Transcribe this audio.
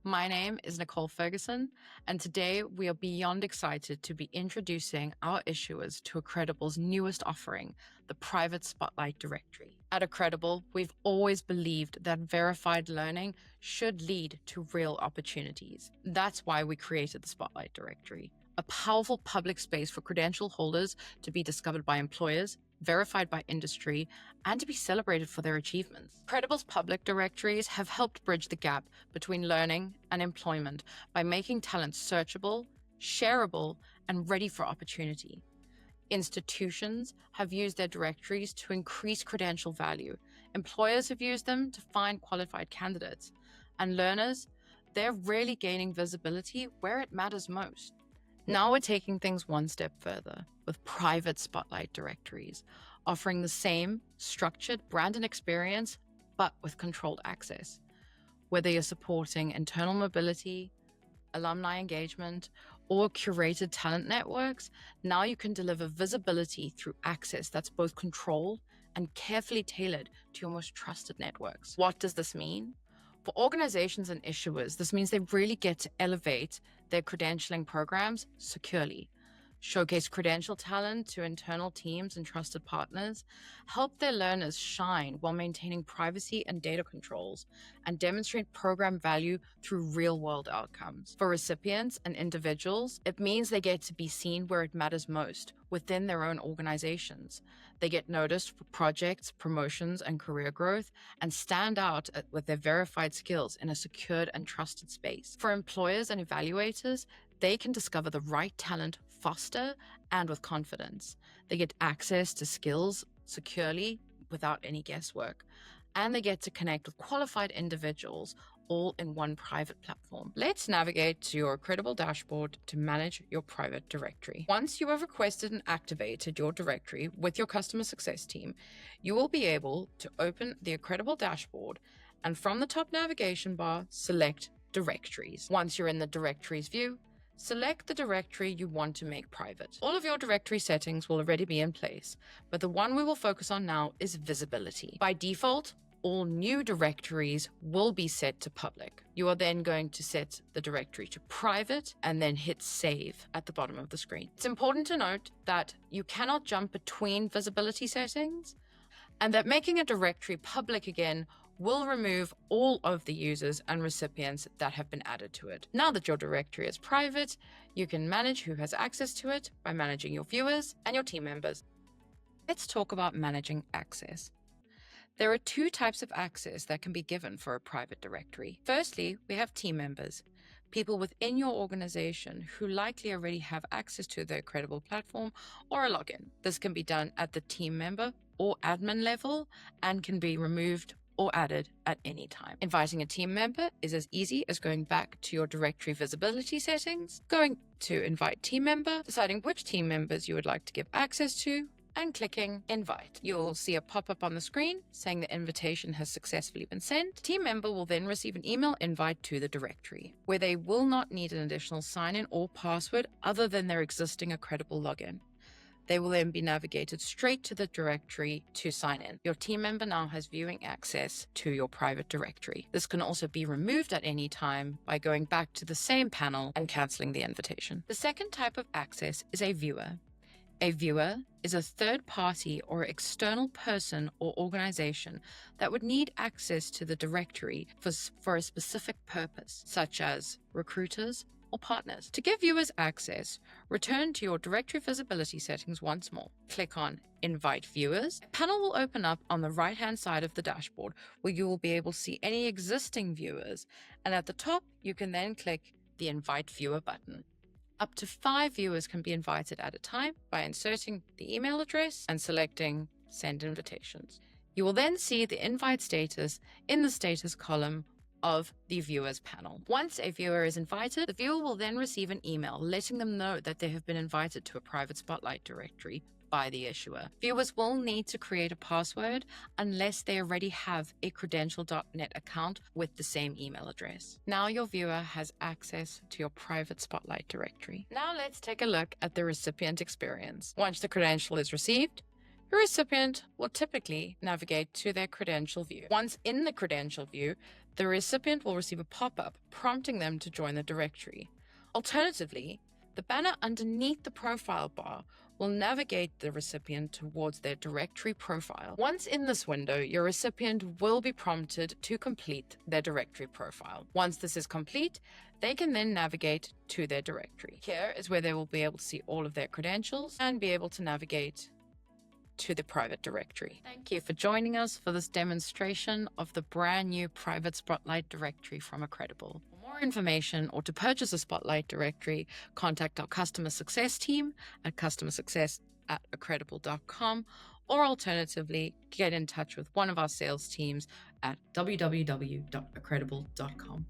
My name is Nicole Ferguson, and today we are beyond excited to be introducing our issuers to Accredible's newest offering, the Private Spotlight Directory. At Accredible, we've always believed that verified learning should lead to real opportunities. That's why we created the Spotlight Directory, a powerful public space for credential holders to be discovered by employers, verified by industry, and to be celebrated for their achievements. Accredible's public directories have helped bridge the gap between learning and employment by making talent searchable, shareable, and ready for opportunity. Institutions have used their directories to increase credential value. Employers have used them to find qualified candidates. And learners, they're really gaining visibility where it matters most. Now we're taking things one step further with private spotlight directories, offering the same structured branded experience, but with controlled access. Whether you're supporting internal mobility, alumni engagement, or curated talent networks, now you can deliver visibility through access that's both controlled and carefully tailored to your most trusted networks. What does this mean? For organizations and issuers, this means they really get to elevate their credentialing programs securely, showcase credential talent to internal teams and trusted partners, help their learners shine while maintaining privacy and data controls, and demonstrate program value through real-world outcomes. For recipients and individuals, it means they get to be seen where it matters most, within their own organizations. They get noticed for projects, promotions, and career growth, and stand out with their verified skills in a secured and trusted space. For employers and evaluators, they can discover the right talent faster and with confidence. They get access to skills securely without any guesswork, and they get to connect with qualified individuals all in one private platform. Let's navigate to your Accredible dashboard to manage your private directory. Once you have requested and activated your directory with your customer success team, you will be able to open the Accredible dashboard and from the top navigation bar, select Directories. Once you're in the Directories view, select the directory you want to make private. All of your directory settings will already be in place, but the one we will focus on now is visibility. By default, all new directories will be set to public. You are then going to set the directory to private and then hit save at the bottom of the screen. It's important to note that you cannot jump between visibility settings and that making a directory public again will remove all of the users and recipients that have been added to it. Now that your directory is private, you can manage who has access to it by managing your viewers and your team members. Let's talk about managing access. There are two types of access that can be given for a private directory. Firstly, we have team members, people within your organization who likely already have access to the Accredible platform or a login. This can be done at the team member or admin level and can be removed or added at any time. Inviting a team member is as easy as going back to your directory visibility settings, going to invite team member, deciding which team members you would like to give access to, and clicking invite. You'll see a pop-up on the screen saying the invitation has successfully been sent. The team member will then receive an email invite to the directory, where they will not need an additional sign-in or password other than their existing Accredible login. They will then be navigated straight to the directory to sign in. Your team member now has viewing access to your private directory. This can also be removed at any time by going back to the same panel and canceling the invitation. The second type of access is a viewer. A viewer is a third party or external person or organization that would need access to the directory for a specific purpose, such as recruiters or partners. To give viewers access, return to your directory visibility settings once more. Click on Invite Viewers. A panel will open up on the right-hand side of the dashboard where you will be able to see any existing viewers, and at the top, you can then click the Invite Viewer button. Up to 5 viewers can be invited at a time by inserting the email address and selecting Send Invitations. You will then see the invite status in the status column of the viewers panel. Once a viewer is invited, the viewer will then receive an email letting them know that they have been invited to a private spotlight directory by the issuer. Viewers will need to create a password unless they already have a Credential.net account with the same email address. Now your viewer has access to your private spotlight directory. Now let's take a look at the recipient experience. Once the credential is received, The recipient will typically navigate to their credential view. Once in the credential view, the recipient will receive a pop-up prompting them to join the directory. Alternatively, the banner underneath the profile bar will navigate the recipient towards their directory profile. Once in this window, your recipient will be prompted to complete their directory profile. Once this is complete, they can then navigate to their directory. Here is where they will be able to see all of their credentials and be able to navigate to the private directory. Thank you for joining us for this demonstration of the brand new private Spotlight directory from Accredible. For more information or to purchase a Spotlight directory, contact our customer success team at customersuccess@accredible.com, or alternatively, get in touch with one of our sales teams at www.accredible.com.